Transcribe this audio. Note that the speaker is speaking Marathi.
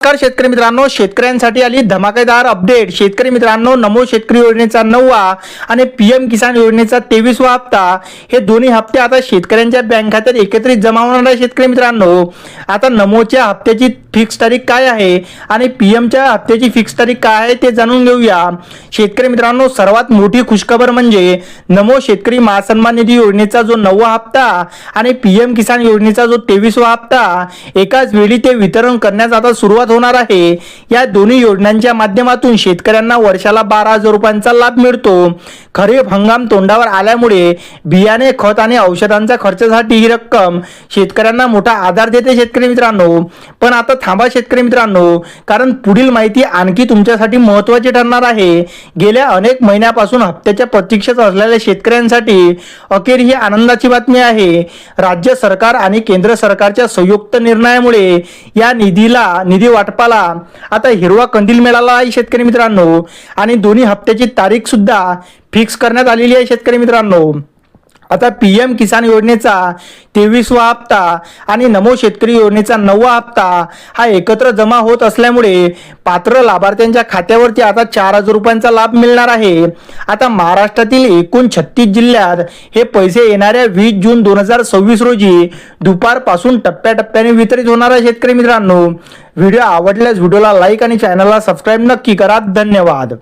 नमस्कार शेतकरी मित्रांनो, शेतकऱ्यांसाठी आली धमाकेदार अपडेट। शेतकरी मित्रांनो, नमो शेतकरी योजनेचा 9वा आणि पीएम किसान योजनेचा 23वा हप्ता हे दोन्ही हप्ते आता शेतकऱ्यांच्या बँक खात्यात एकत्रित जमा होणार आहे। शेतकरी मित्रांनो, आता नमोच्या हप्त्याची फिक्स तारीख काय आहे आणि पीएमच्या हप्त्याची फिक्स तारीख काय आहे ते जाणून घेऊया। शेतकरी मित्रांनो, सर्वात मोठी खुशखबर म्हणजे नमो शेतकरी महासन्मान निधी योजनेचा जो 9वा हप्ता आणि पीएम किसान योजनेचा जो 23वा हप्ता एकाच वेळी ते वितरण करण्यास आता सुरुवात होणार आहे। या दोन्ही योजनांच्या माध्यमातून शेतकऱ्यांना वर्षाला 12,000 रुपयांचा लाभ मिळतो। खरीप हंगाम तोंडावर आल्यामुळे बियाणे, खत आणि औषधांच्या खर्चासाठी ही रक्कम शेतकऱ्यांना मोठा आधार देते। शेतकरी मित्रांनो, पण आता थांबा शेतकरी मित्रांनो, कारण पुढील माहिती आणखी तुमच्यासाठी महत्त्वाची ठरणार आहे। गेल्या अनेक महिन्यापासून हप्त्याच्या प्रतीक्षेत असलेल्या शेतकऱ्यांसाठी अखेर ही आनंदाची बातमी आहे। राज्य सरकार आणि केंद्र सरकारच्या संयुक्त निर्णयामुळे या निधी वाटपाला आता हिरवा कंदील मिळाला आहे शेतकरी मित्रांनो, आणि दोन्ही हप्त्याची तारीख सुद्धा फिक्स करण्यात आलेली आहे। शेतकरी मित्रांनो, आता पीएम किसान योजनेचा 23वा हप्ता आणि नमो शेतकरी योजनेचा 9वा हप्ता हा एकत्र जमा होत असल्यामुळे पात्र लाभार्थ्यांच्या खात्यावरती आता 4,000 रुपयांचा लाभ मिळणार आहे। आता महाराष्ट्रातील एकूण 36 जिल्ह्यात हे पैसे येणाऱ्या 20 जून 2026 रोजी दुपारपासून टप्प्याटप्प्याने वितरित होणार आहे। शेतकरी मित्रांनो, व्हिडिओ आवडल्यास व्हिडिओला लाईक आणि चॅनलला सबस्क्राईब नक्की करा। धन्यवाद।